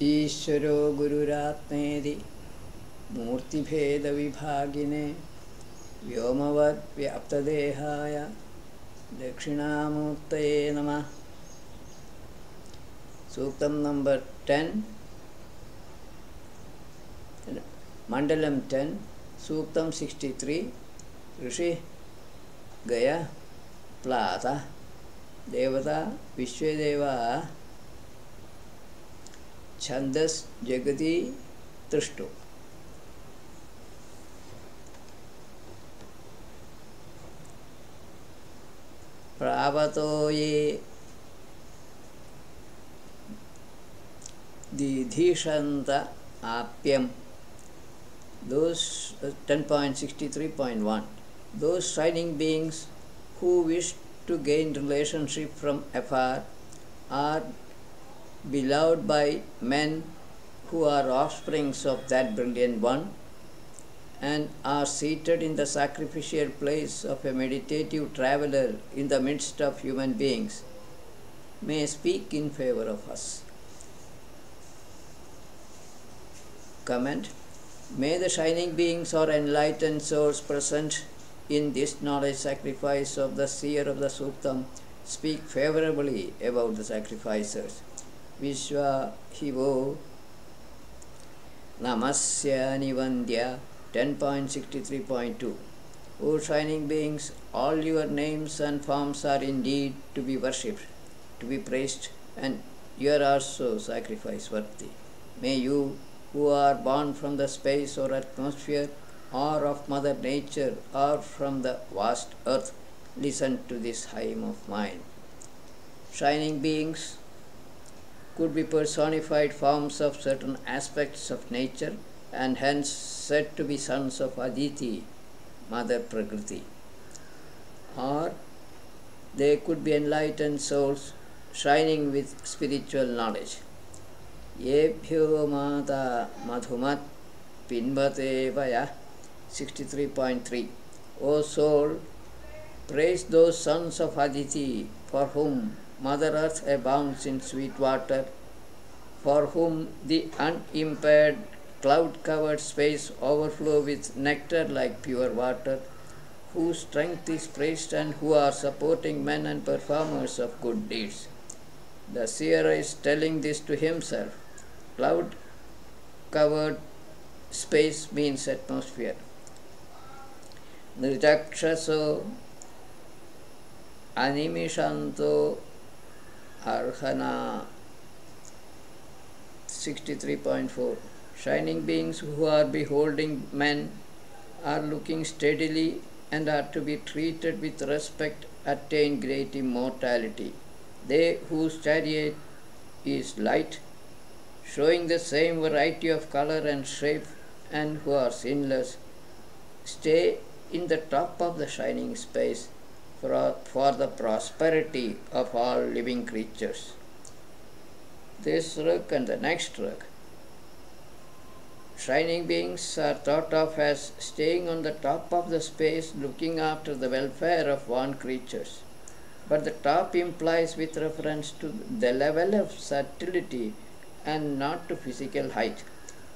ईश्वरो गुरुरात्मेति मूर्तिभेदविभागिने व्योमवद्व्याप्तदेहाय दक्षिणामूर्तये नमः. Suktam number 10, Mandalam 10, Suktam 63, Rishi Gaya Plata Devata Vishwadeva Chandas Jagati Trishtu. Pravato ye Didhishanta Apyam. Those 10.63.1. Those shining beings who wish to gain relationship from afar are beloved by men who are offsprings of that brilliant one and are seated in the sacrificial place of a meditative traveler in the midst of human beings, may speak in favor of us. Comment. May the shining beings or enlightened souls present in this knowledge sacrifice of the seer of the Suktam speak favorably about the sacrificers. Vishwa Hivo Namasya Nivandya 10.63.2. O shining beings, all your names and forms are indeed to be worshipped, to be praised, and you are also sacrifice worthy. May you, who are born from the space or atmosphere, or of Mother Nature, or from the vast earth, listen to this hymn of mine. Shining beings could be personified forms of certain aspects of nature, and hence said to be sons of Aditi, Mother Prakriti. Or they could be enlightened souls shining with spiritual knowledge. Yebhyo Mata Madhumat Pinbate Vaya 63.3. O soul, praise those sons of Aditi for whom Mother Earth abounds in sweet water, for whom the unimpaired cloud-covered space overflows with nectar like pure water, whose strength is praised and who are supporting men and performers of good deeds. The seer is telling this to himself. Cloud-covered space means atmosphere. Nirjakshaso Animishanto Arhana 63.4. Shining beings who are beholding men are looking steadily and are to be treated with respect attain great immortality. They whose chariot is light, showing the same variety of color and shape, and who are sinless, stay in the top of the shining space for the prosperity of all living creatures. This ruk and the next ruk. Shining beings are thought of as staying on the top of the space looking after the welfare of one creatures. But the top implies with reference to the level of subtlety and not to physical height.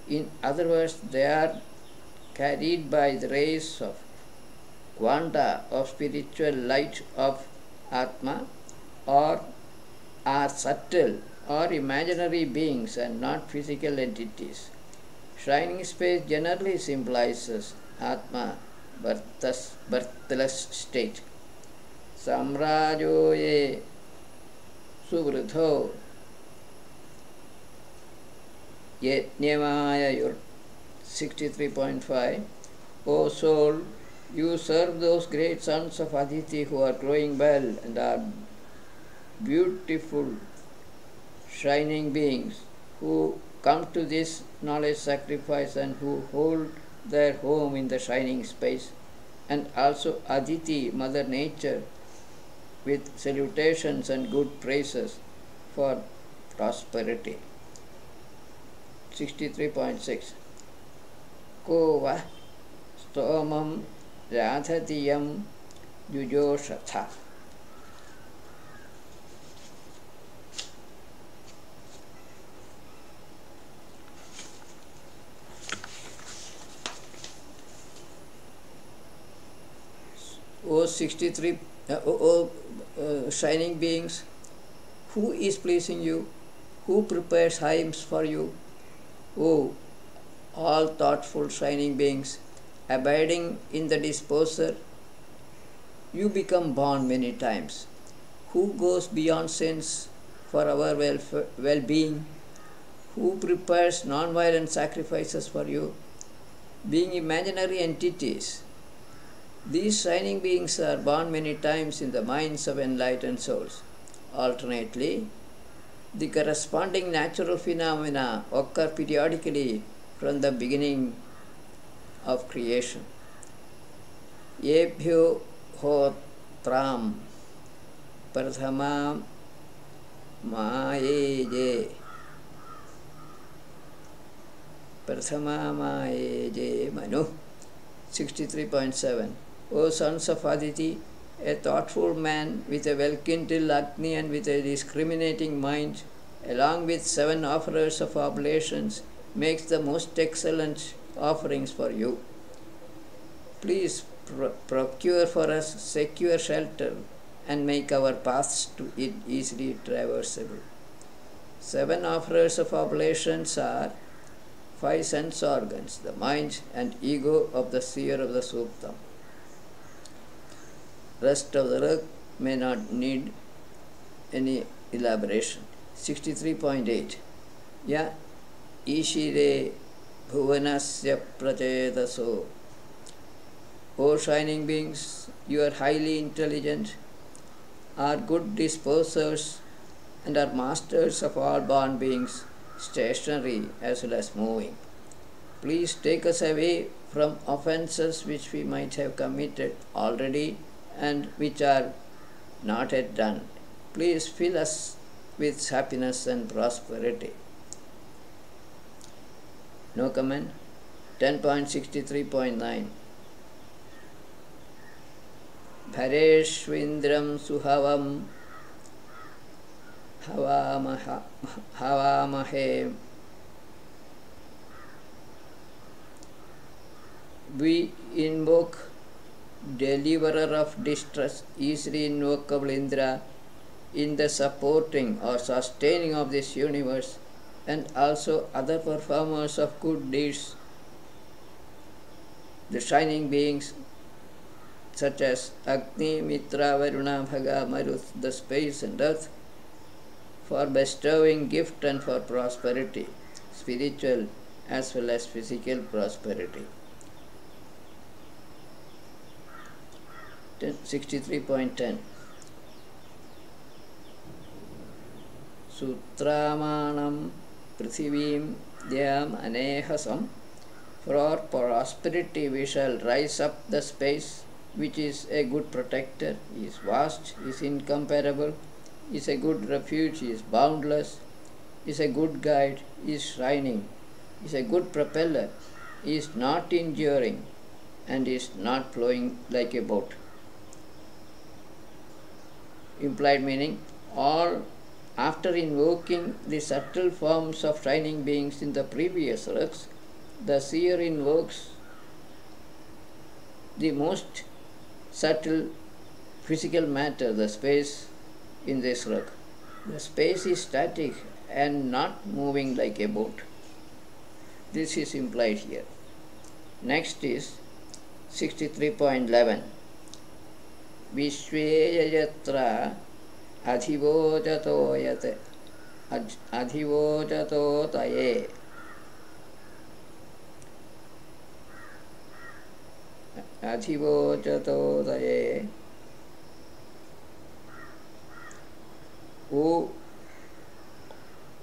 In other words, they are carried by the rays of quanta of spiritual light of Atma, or are subtle or imaginary beings and not physical entities. Shining space generally symbolizes Atma, birthless state. Samrajo ye suvridho Yetnyamaya Yur 63.5. O soul, you serve those great sons of Aditi who are growing well and are beautiful shining beings who come to this knowledge sacrifice and who hold their home in the shining space, and also Aditi, Mother Nature, with salutations and good praises for prosperity. 63.6. Ko va stomam radhatiyam yujoshatha. O 63, shining beings, who is pleasing you? Who prepares hymns for you? O all thoughtful shining beings, abiding in the disposer, you become born many times. Who goes beyond sins for our well-being? Who prepares non-violent sacrifices for you? Being imaginary entities, these shining beings are born many times in the minds of enlightened souls. Alternately, the corresponding natural phenomena occur periodically from the beginning of creation. Yebhyo hotram prathama mayeje Manu 63.7. O sons of Aditi, a thoughtful man with a well-kindled Agni and with a discriminating mind, along with 7 offerers of oblations, makes the most excellent offerings for you. Please procure for us secure shelter and make our paths to it easily traversable. 7 offerers of oblations are 5 sense organs, the mind and ego of the seer of the Suktam. Rest of the work may not need any elaboration. 63.8. Ya Ishire Bhuvanasya Prachedaso. O shining beings, you are highly intelligent, are good disposers, and are masters of all born beings, stationary as well as moving. Please take us away from offences which we might have committed already and which are not yet done. Please fill us with happiness and prosperity. No comment. 10.63.9. Bhareshwindram suhavam havamahe. We invoke deliverer of distress, easily invocable Indra, in the supporting or sustaining of this universe, and also other performers of good deeds, the shining beings such as Agni, Mitra, Varuna, Bhaga, Maruth, the space and earth, for bestowing gift and for prosperity, spiritual as well as physical prosperity. 63.10. Sutramanam Prithivim Dhyam Anehasam. For our prosperity we shall rise up the space, which is a good protector, is vast, is incomparable, is a good refuge, is boundless, is a good guide, is shining, is a good propeller, is not enduring, and is not flowing like a boat. Implied meaning, all after invoking the subtle forms of shining beings in the previous rugs, the seer invokes the most subtle physical matter, the space in this rug. The space is static and not moving like a boat. This is implied here. Next is 63.11. Vishveyayatra adhivojatoyate adhivojatotaye adhivojatotaye. O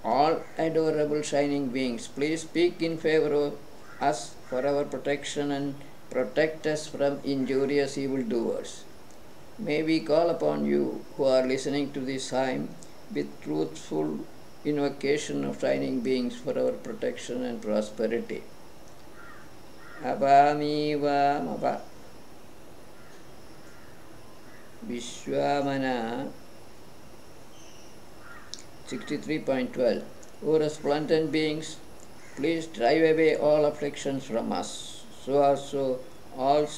all adorable shining beings, please speak in favor of us for our protection and protect us from injurious evildoers. May we call upon you who are listening to this hymn with truthful invocation of shining beings for our protection and prosperity. Abamiva mava Vishwamana. 63.12. O resplendent beings, please drive away all afflictions from us. So also all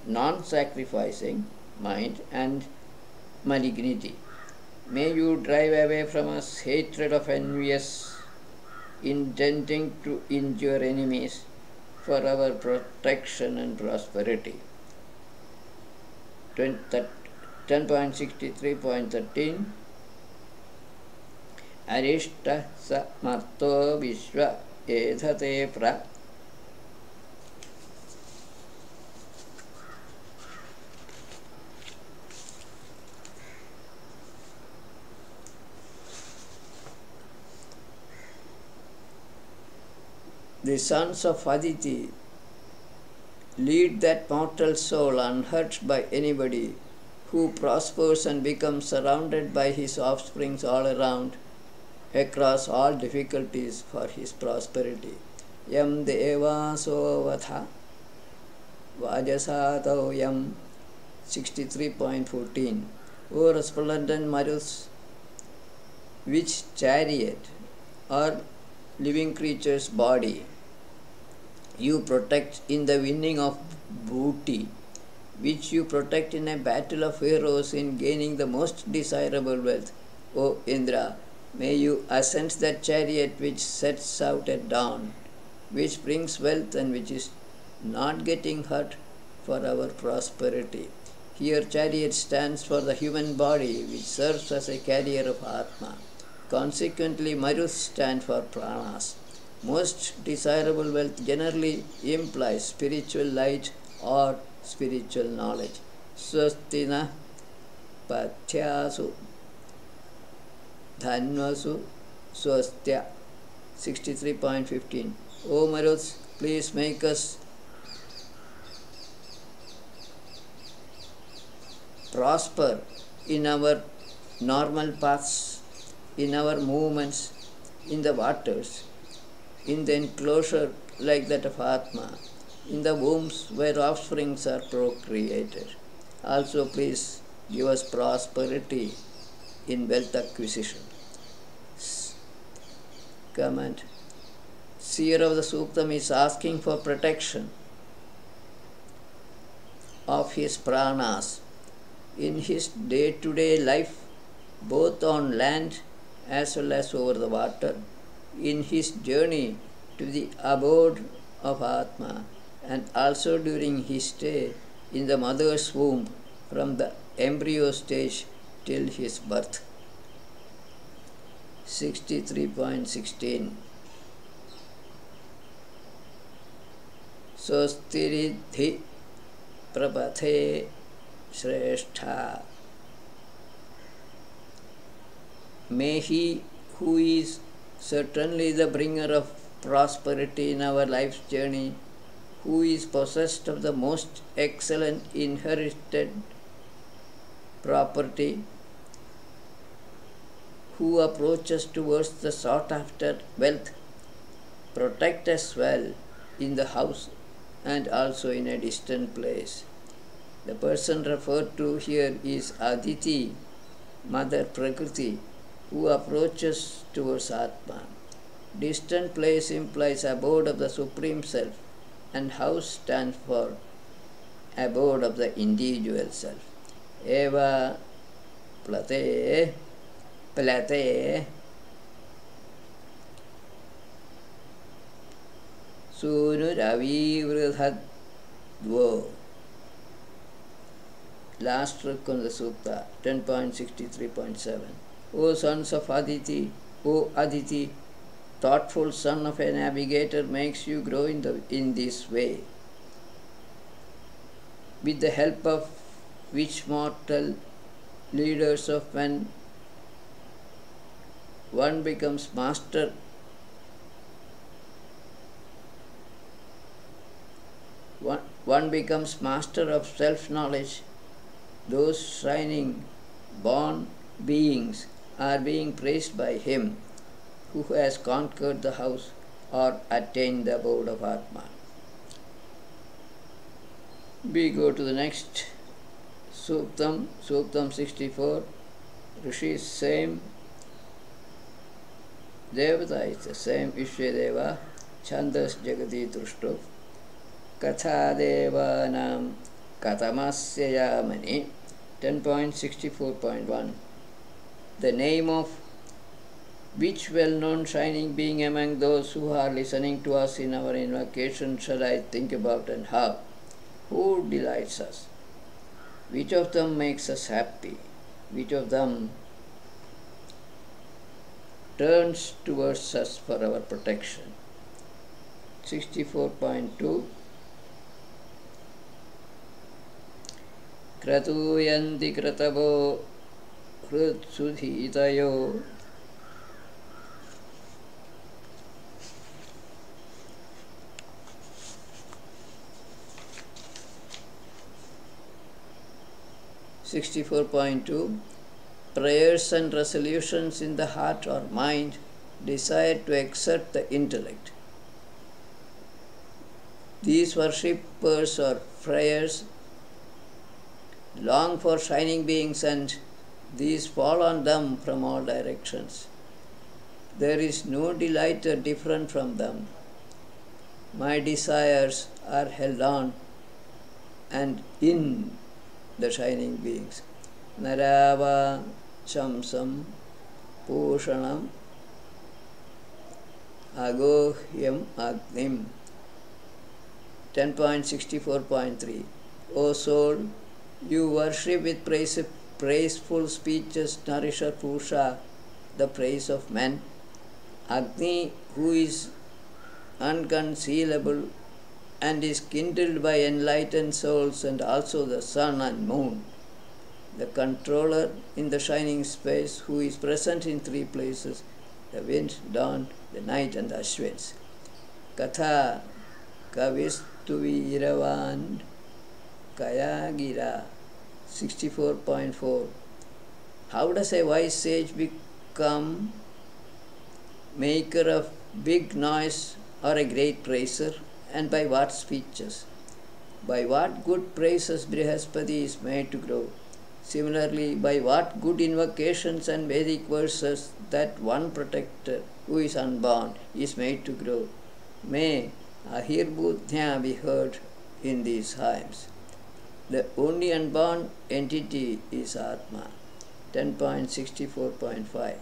non-sacrificing mind and malignity. May you drive away from us hatred of envious, intending to injure enemies for our protection and prosperity. 10.63.13 Arishta samarto vishwa edhate pra. The sons of Aditi lead that mortal soul unhurt by anybody, who prospers and becomes surrounded by his offsprings all around, across all difficulties for his prosperity. Yam devaso vatha vajasato yam 63.14. O resplendent Marus, which chariot or living creature's body you protect in the winning of booty, which you protect in a battle of heroes in gaining the most desirable wealth, O Indra, may you ascend that chariot which sets out at dawn, which brings wealth and which is not getting hurt for our prosperity. Here chariot stands for the human body, which serves as a carrier of Atma. Consequently, Marus stands for pranas. Most desirable wealth generally implies spiritual light or spiritual knowledge. Swastina Pathyasu Dhanvasu Swastya 63.15. O Marus, please make us prosper in our normal paths, in our movements, in the waters, in the enclosure like that of Atma, in the wombs where offsprings are procreated. Also please give us prosperity in wealth acquisition. Comment. Seer of the Suktam is asking for protection of his pranas in his day-to-day life, both on land as well as over the water, in his journey to the abode of Atma, and also during his stay in the mother's womb from the embryo stage till his birth. 63.16 Sostiridhi Prapathe Shrestha. May he who is certainly the bringer of prosperity in our life's journey, who is possessed of the most excellent inherited property, who approaches towards the sought after wealth, protect us well in the house and also in a distant place. The person referred to here is Aditi, Mother Prakriti, who approaches towards Atma. Distant place implies abode of the Supreme Self, and house stands for abode of the individual self. Eva plate Sunuravivrudhadvo. Last stroke on the Sukta, 10.63.7. O sons of Aditi, O Aditi, thoughtful son of a navigator makes you grow in this way, with the help of which mortal leaders of men one becomes master of self-knowledge. Those shining born beings are being praised by him who has conquered the house or attained the abode of Atma. We go to the next Suktam, Suktam 64. Rishi is same, Devata is the same, Ishyadeva, Chandas Jagati Trushto. Katha Devanam Katamasya Yamani 10.64.1. The name of which well-known shining being among those who are listening to us in our invocation shall I think about, and how? Who delights us? Which of them makes us happy? Which of them turns towards us for our protection? 64.2. Kratuyanti kratavo hrutsudhitayo 64.2. Prayers and resolutions in the heart or mind desire to exert the intellect. These worshippers or prayers long for shining beings, and these fall on them from all directions. There is no delight different from them. My desires are held on and in the shining beings. Narava Chamsam Pushanam Agohyam Agnim 10.64.3. O soul, you worship with praiseful speeches Narisha Pusha, the praise of men, Agni, who is unconcealable and is kindled by enlightened souls, and also the sun and moon, the controller in the shining space, who is present in three places, the wind, dawn, the night, and the Ashwins. Katha Kavistuvi Iravan Kayagira 64.4. How does a wise sage become maker of big noise or a great praiser, and by what speeches? By what good praises Brihaspati is made to grow. Similarly, by what good invocations and Vedic verses that one protector, who is unborn, is made to grow. May Ahirbudhya be heard in these hymns. The only unborn entity is Atma. 10.64.5.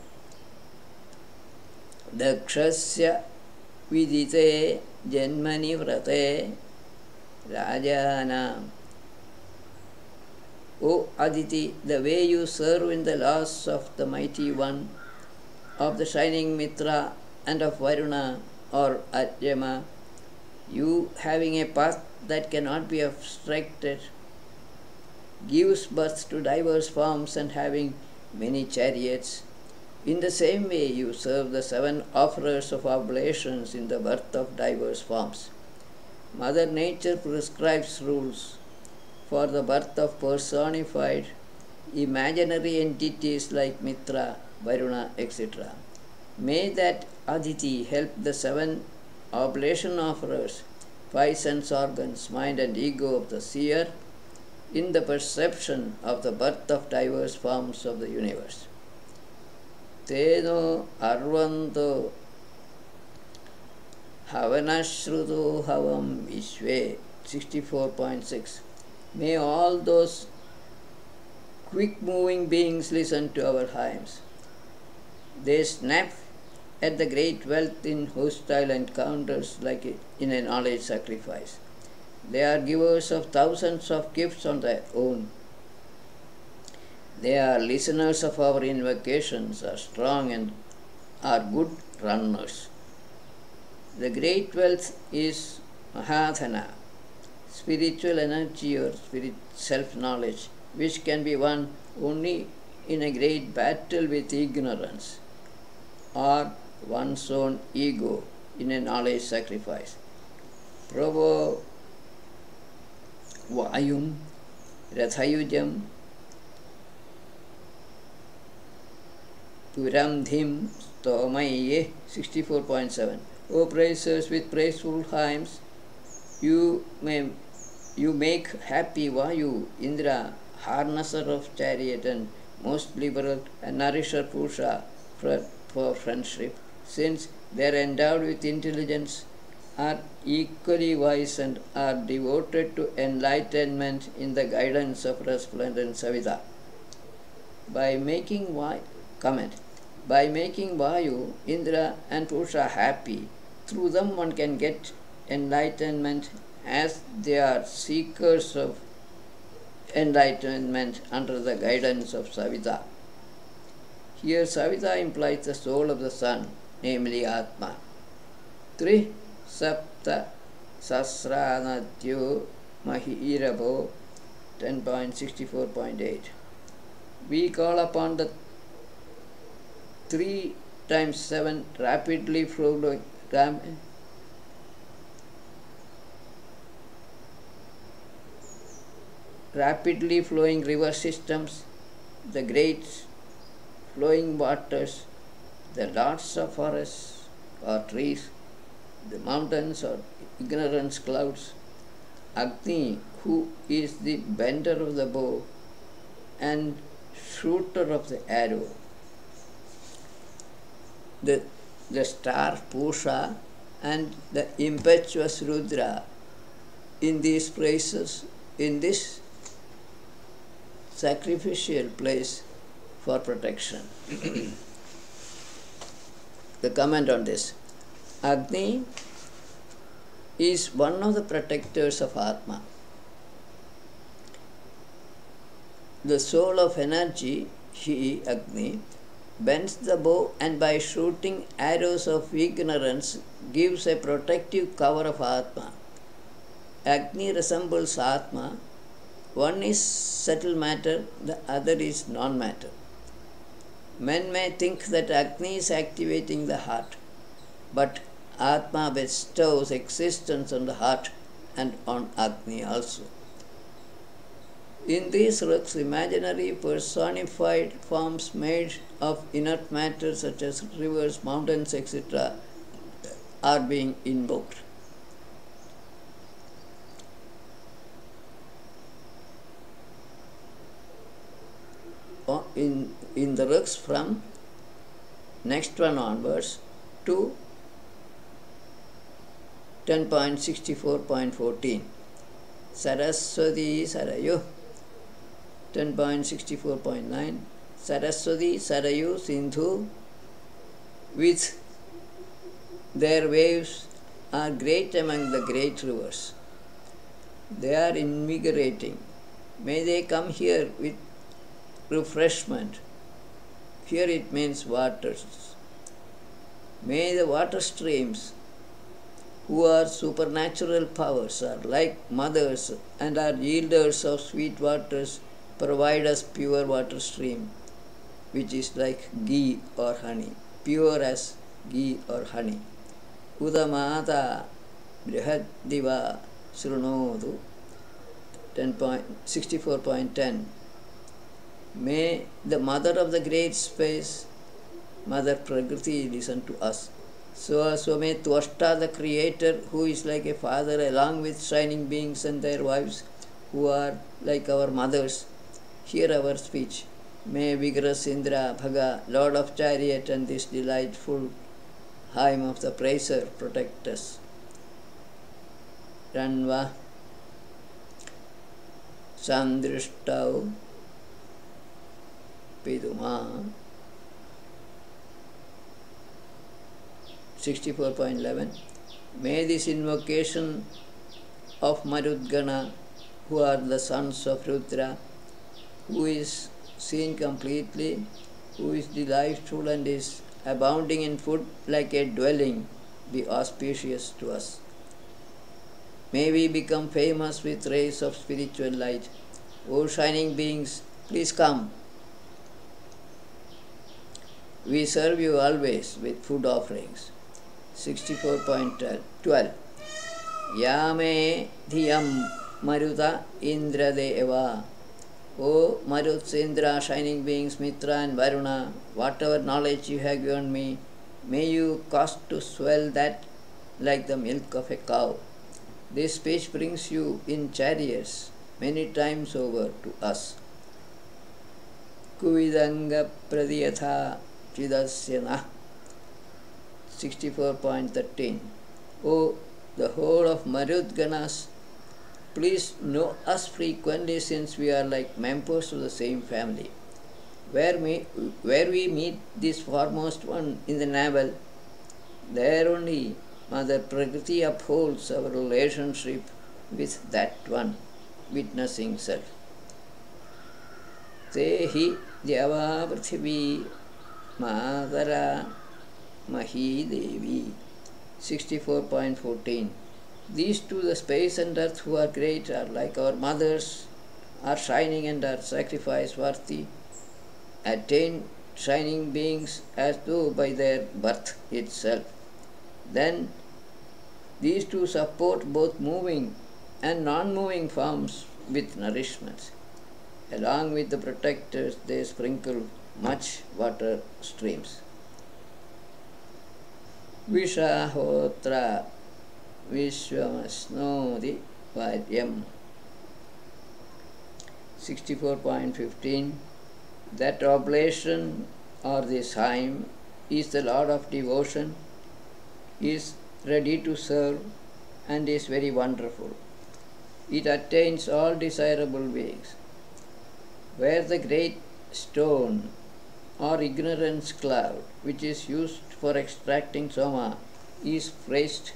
Dakshasya vidite janmani vrate rajana. O Aditi, the way you serve in the laws of the mighty one, of the shining Mitra, and of Varuna or Aryama, you having a path that cannot be obstructed, gives birth to diverse forms and having many chariots. In the same way you serve the seven offerers of oblations in the birth of diverse forms. Mother Nature prescribes rules for the birth of personified imaginary entities like Mitra, Varuna, etc. May that Aditi help the seven oblation offerers, five sense organs, mind and ego of the seer, in the perception of the birth of diverse forms of the universe. Teno arvanto havanashruto havam vishve 64.6. May all those quick-moving beings listen to our hymns. They snap at the great wealth in hostile encounters like in a knowledge sacrifice. They are givers of thousands of gifts on their own. They are listeners of our invocations, are strong and are good runners. The great wealth is Mahadhana, spiritual energy or self-knowledge, which can be won only in a great battle with ignorance or one's own ego in a knowledge sacrifice. Provo Vayum Rathayujam Puramdhim Stomaye 64.7. O praisers with praiseful hymns, you make happy Vayu, Indra, harnesser of chariot and most liberal, and nourisher Pusha for friendship, since they are endowed with intelligence are equally wise and are devoted to enlightenment in the guidance of resplendent Savita. By making comment, by making Vayu, Indra and Purusha happy, through them one can get enlightenment as they are seekers of enlightenment under the guidance of Savita. Here Savita implies the soul of the sun, namely Atma. Tri Sapta Sasranadyo Mahirabo 10.64.8. We call upon the 3 times 7 rapidly flowing river systems, the great flowing waters, the lots of forests or trees, the mountains or ignorance clouds, Agni, who is the bender of the bow and shooter of the arrow, the star Pusha and the impetuous Rudra. In these places, in this sacrificial place for protection. The comment on this. Agni is one of the protectors of Atma. The soul of energy, he, Agni, bends the bow and by shooting arrows of ignorance gives a protective cover of Atma. Agni resembles Atma. One is subtle matter, the other is non-matter. Men may think that Agni is activating the heart, but Atma bestows existence on the heart and on Agni also. In these rugs, imaginary personified forms made of inert matter such as rivers, mountains, etc. are being invoked. In the rugs from next one onwards to 10.64.14. Saraswati Sarayu 10.64.9. Saraswati Sarayu Sindhu with their waves are great among the great rivers. They are invigorating. May they come here with refreshment. Here it means waters. May the water streams, who are supernatural powers, are like mothers and are yielders of sweet waters, provide us pure water stream, which is like ghee or honey, pure as ghee or honey. Udamata Brihadiva Srunodu 64.10. May the mother of the great space, Mother Prakriti, listen to us. So also may Tvashta, the creator, who is like a father, along with shining beings and their wives, who are like our mothers, hear our speech. May vigorous Indra, Bhaga, Lord of Chariot, and this delightful hymn of the praiser protect us. Ranva Sandrishtau Piduma 64.11. May this invocation of Marudgana, who are the sons of Rudra, who is seen completely, who is delightful and is abounding in food like a dwelling, be auspicious to us. May we become famous with rays of spiritual light. O shining beings, please come. We serve you always with food offerings. 64.12. Yame Dhyam Maruta Indra Deva. O Maruts, Indra, shining beings, Mitra and Varuna, whatever knowledge you have given me, may you cause to swell that like the milk of a cow. This speech brings you in chariots many times over to us. Kuvidanga Pradiyatha Chidasyana 64.13. O the whole of Marudganas, please know us frequently since we are like members of the same family. Where we meet this foremost one in the navel, there only Mother Prakriti upholds our relationship with that one, witnessing self. Tehi Dyava Prithvi Madara Mahi Devi 64.14. These two, the space and earth, who are great, are like our mothers, are shining and are sacrifice worthy, attain shining beings as though by their birth itself. Then these two support both moving and non-moving forms with nourishments. Along with the protectors, they sprinkle much water streams. Vishahotra Vishwamasnodi Varyam 64.15. That oblation or this hymn is the Lord of devotion, is ready to serve, and is very wonderful. It attains all desirable beings. Where the great stone or ignorance cloud, which is used for extracting soma, is praised,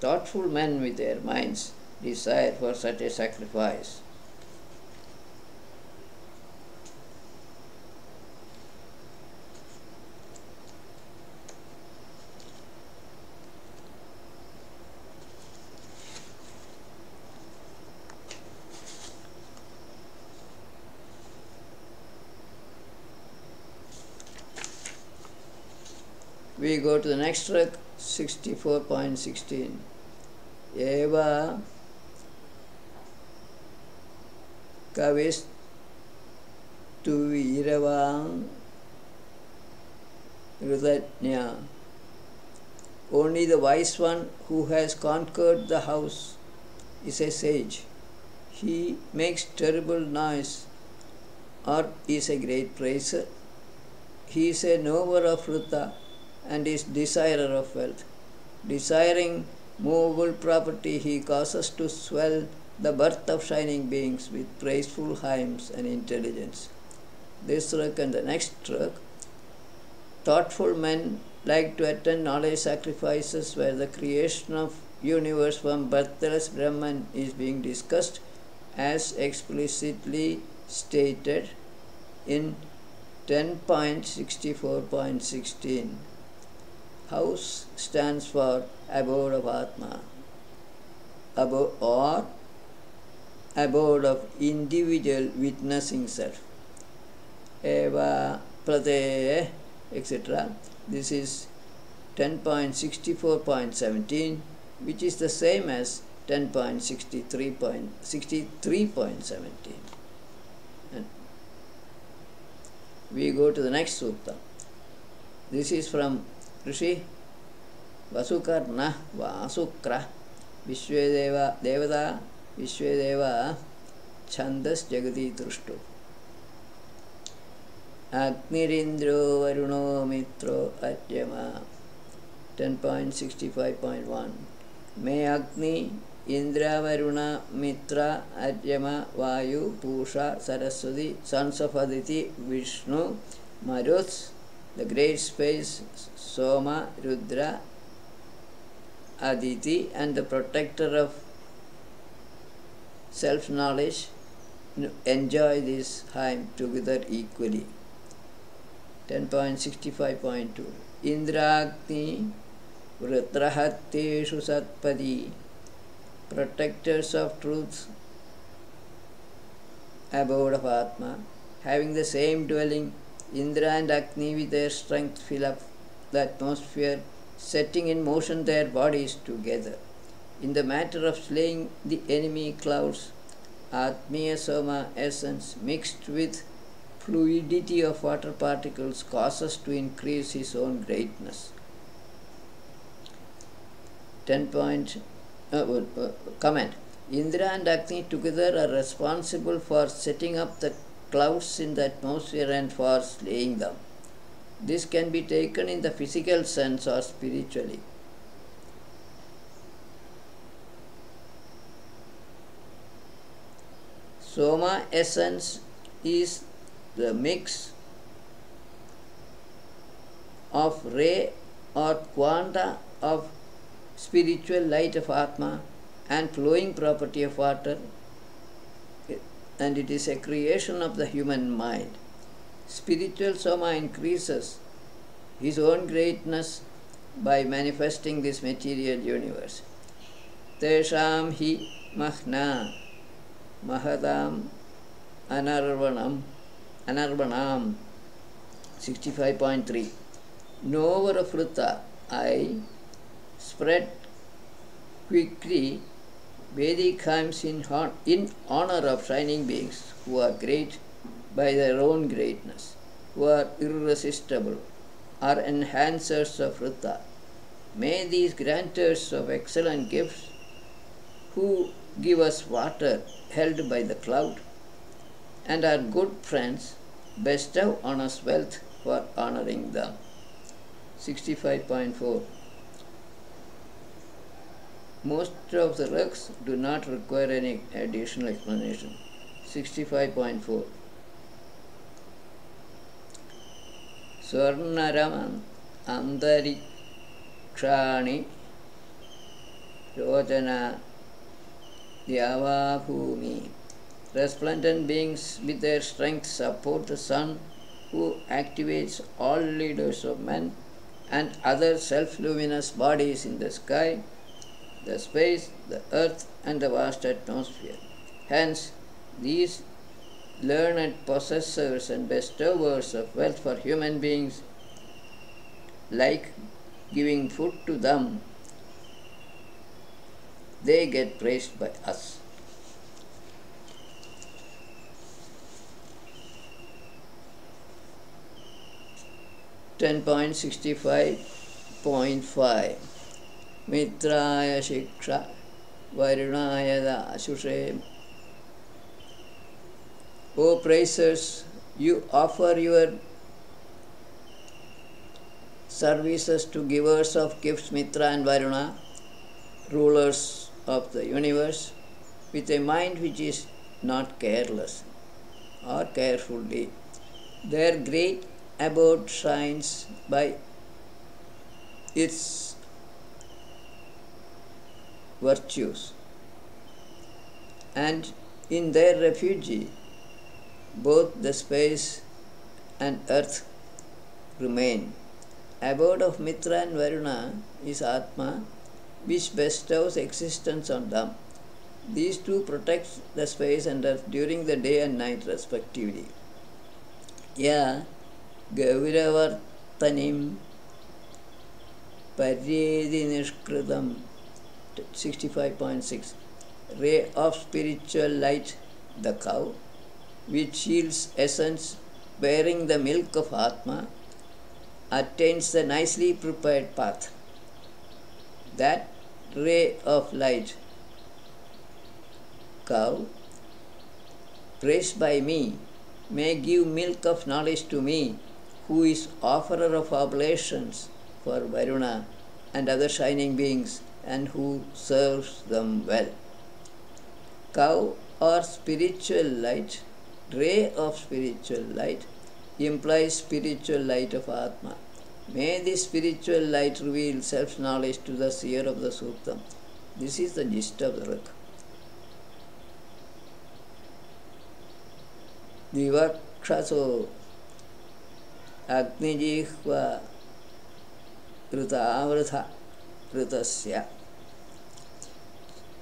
thoughtful men with their minds desire for such a sacrifice. We go to the next track, 64.16. Eva Kavistu Viravang Rudhatnya. Only the wise one who has conquered the house is a sage. He makes terrible noise or is a great praiser. He is a knower of Ruta and is desirer of wealth. Desiring movable property, he causes to swell the birth of shining beings with praiseful hymns and intelligence. This track and the next track, thoughtful men like to attend knowledge sacrifices where the creation of universe from birthless Brahman is being discussed, as explicitly stated in 10.64.16. House stands for abode of Atma, or abode of individual witnessing self. Eva Prate, etc. This is 10.64.17, which is the same as 10.63.17. And we go to the next sutta. This is from Rishi Vasukarna Vasukra Vishvedeva Devada Vishvedeva Chandas Jagati Trushtu Agnirindro Varuno Mitro Atyama 10.65.1. May Agni, Indra, Varuna, Mitra, Adyama, Vayu, Pusha, Saraswati, sons of Aditi, Vishnu, Maruts, the great space, Soma, Rudra, Aditi, and the protector of self-knowledge enjoy this hymn together equally. 10.65.2. Indragni Vratrahatteshu Satpadi, protectors of truth, abode of Atma, having the same dwelling, Indra and Agni with their strength fill up the atmosphere, setting in motion their bodies together. In the matter of slaying the enemy clouds, Atmiya Soma essence mixed with fluidity of water particles causes to increase his own greatness. 10 point comment. Indra and Agni together are responsible for setting up the clouds in the atmosphere and for slaying them. This can be taken in the physical sense or spiritually. Soma essence is the mix of ray or quanta of spiritual light of Atma and flowing property of water, and it is a creation of the human mind. Spiritual Soma increases his own greatness by manifesting this material universe. Tesham hi mahna mahadam anarvanam 65.3. Knower of Vrutta, I spread quickly Vedic hymns in honor of shining beings who are great by their own greatness, who are irresistible, are enhancers of Vrutta. May these grantors of excellent gifts, who give us water held by the cloud, and are good friends, bestow on us wealth for honoring them. 65.4. Most of the rugs do not require any additional explanation. 65.4. Swarnaram antarikshani rojana Dyavabhumi. Resplendent beings with their strength support the sun, who activates all leaders of men and other self-luminous bodies in the sky, the space, the earth, and the vast atmosphere. Hence, these learned possessors and bestowers of wealth for human beings, like giving food to them, they get praised by us. .65.5 Mitraya Shiksha Varunaya Dashushe. O praisers, you offer your services to givers of gifts, Mitra and Varuna, rulers of the universe, with a mind which is not careless or carefully. Their great abode shines by its virtues, and in their refuge both the space and earth remain. Abode of Mitra and Varuna is Atma, which bestows existence on them. These two protect the space and earth during the day and night respectively. Ya Gauravartanim Paryedi Nishkritam. 65.6. Ray of spiritual light, the cow, which yields essence bearing the milk of Atma, attains the nicely prepared path. That ray of light, cow, praised by me, may give milk of knowledge to me, who is offerer of oblations for Varuna and other shining beings, and who serves them well. Cow or spiritual light, ray of spiritual light, implies spiritual light of Atma. May this spiritual light reveal self-knowledge to the seer of the Suktam. This is the gist of the Rig. Divakshaso Agnijihva Krita Kritasya.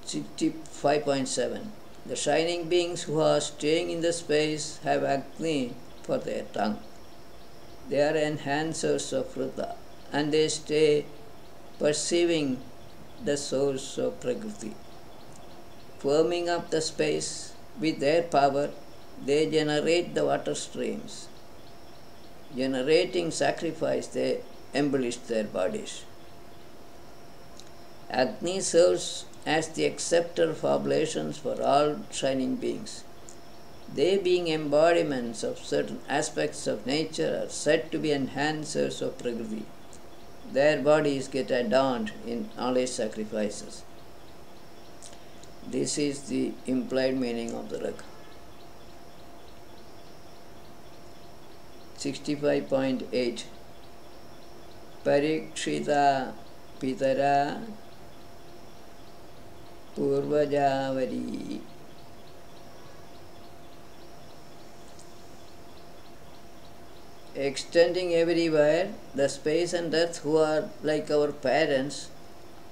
65.7. The shining beings who are staying in the space have Agni for their tongue. They are enhancers of Vrutta, and they stay perceiving the source of Prakriti. Firming up the space with their power, they generate the water streams. Generating sacrifice, they embellish their bodies. Agni serves as the acceptor of oblations for all shining beings. They, being embodiments of certain aspects of nature, are said to be enhancers of Prakriti. Their bodies get adorned in knowledge sacrifices. This is the implied meaning of the Rig. 65.8 Parikshita Pitara Purvajavari. Extending everywhere, the space and earth, who are like our parents,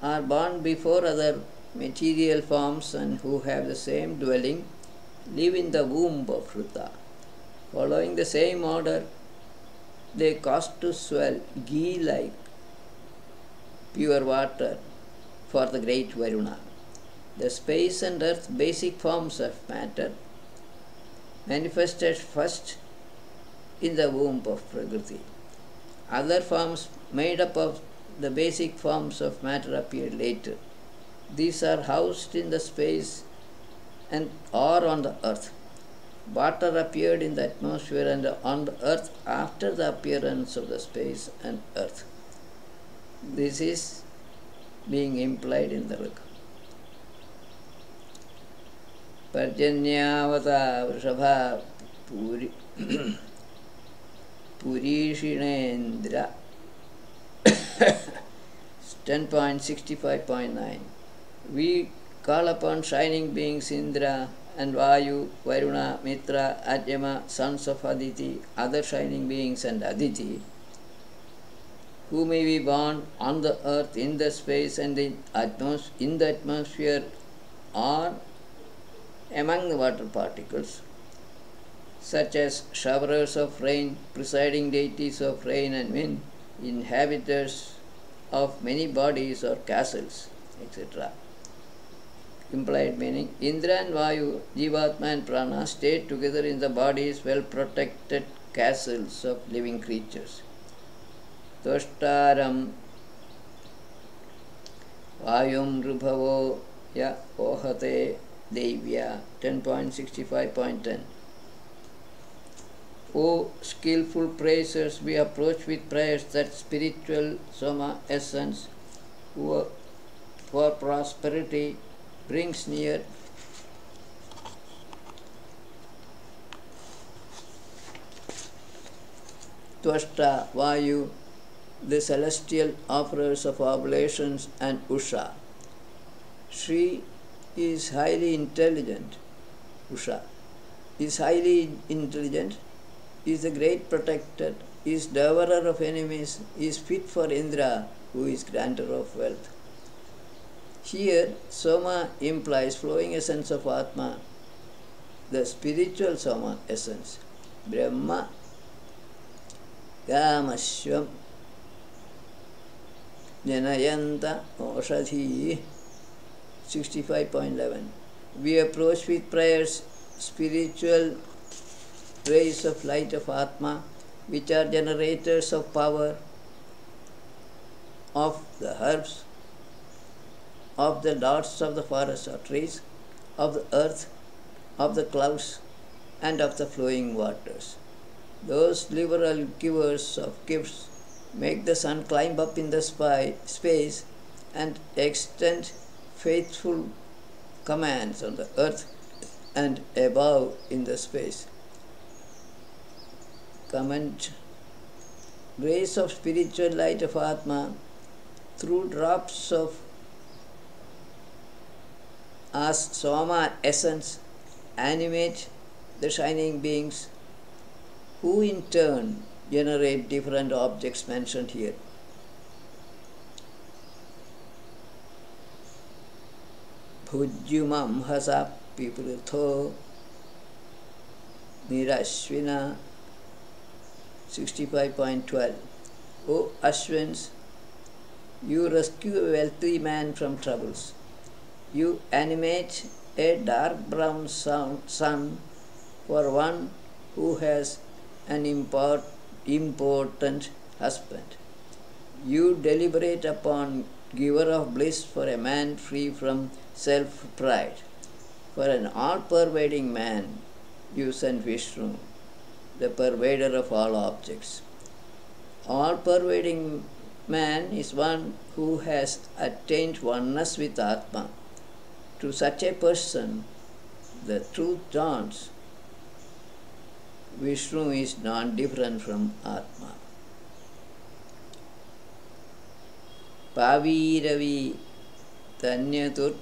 are born before other material forms and who have the same dwelling, live in the womb of Ruta. Following the same order, they cause to swell ghee like pure water for the great Varuna. The space and earth, basic forms of matter, manifested first in the womb of Prakriti. Other forms made up of the basic forms of matter appeared later. These are housed in the space and or on the earth. Water appeared in the atmosphere and on the earth after the appearance of the space and earth. This is being implied in the Rig. Parjanyavata Vrishabha Purishinendra 10.65.9. We call upon shining beings Indra and Vayu, Varuna, Mitra, Adyama, sons of Aditi, other shining beings and Aditi, who may be born on the earth, in the space and in the atmosphere or among the water particles, such as showerers of rain, presiding deities of rain and wind, inhabitants of many bodies or castles, etc. Implied meaning: Indra and Vayu, Jivatma and Prana stay together in the bodies, well protected castles of living creatures. Toshtaram Vayum Rubhavo Ya Ohate Devya 10.65.10. O skillful praisers, we approach with prayers that spiritual Soma essence, who for prosperity brings near Tvashta, Vayu, the celestial offerers of oblations, and Usha. Shri is highly intelligent. Usha is highly intelligent, is the great protector, is devourer of enemies, is fit for Indra, who is granter of wealth. Here, Soma implies flowing essence of Atma, the spiritual Soma essence. Brahma, Gamashvam, Janayanta, Oshadhi 65.11. We approach with prayers spiritual rays of light of Atma, which are generators of power of the herbs, of the lords of the forest or trees, of the earth, of the clouds, and of the flowing waters. Those liberal givers of gifts make the sun climb up in the space and extend faithful commands on the earth and above in the space. Comment: grace of spiritual light of Atma through drops of as Soma essence animate the shining beings, who in turn generate different objects mentioned here. Bhujyumam hasa pipritho nirashvina 65.12. O Ashwins, you rescue a wealthy man from troubles. You animate a dark brown sun for one who has an important husband. You deliberate upon giver of bliss for a man free from self-pride. For an all-pervading man, you send Vishnu, the pervader of all objects. All-pervading man is one who has attained oneness with Atma. To such a person, the truth dawns. Vishnu is not different from Atma. Paviravi Tanyatur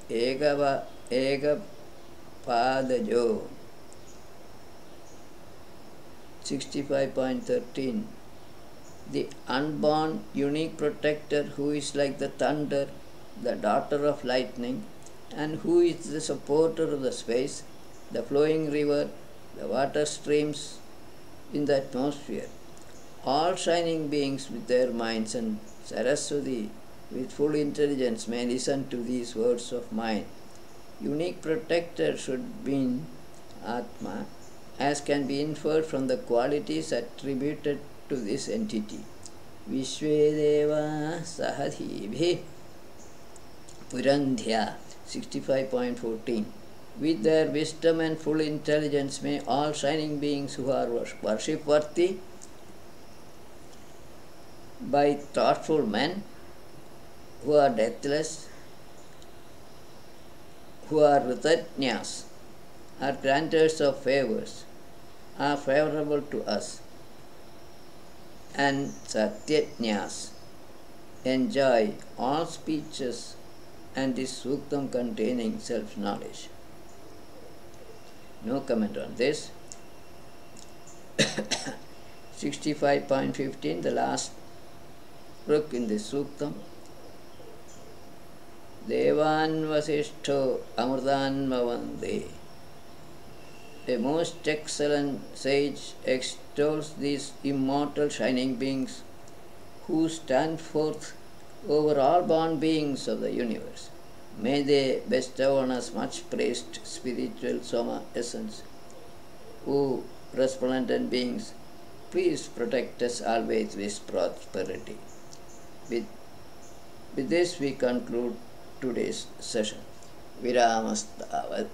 Egapadajo 65.13. The unborn unique protector who is like the thunder, the daughter of lightning, and who is the supporter of the space, the flowing river, the water streams in the atmosphere. All shining beings with their minds and Saraswati with full intelligence may listen to these words of mine. Unique protector should mean Atma, as can be inferred from the qualities attributed to this entity. Vishvedeva Sahadhibhi Purandhya 65.14. With their wisdom and full intelligence may all shining beings who are worship-worthy by thoughtful men, who are deathless, who are Ritatnyas, are granters of favors, are favorable to us, and Satyajñas enjoy all speeches and this suktam containing self-knowledge. No comment on this. 65.15, the last book in this suktam. Devan Vasishto Amrutanmavande. A most excellent sage extols these immortal shining beings who stand forth over all born beings of the universe. May they bestow on us much praised spiritual Soma essence. O resplendent beings, please protect us always with prosperity. With this we conclude today's session. Viramastāvat.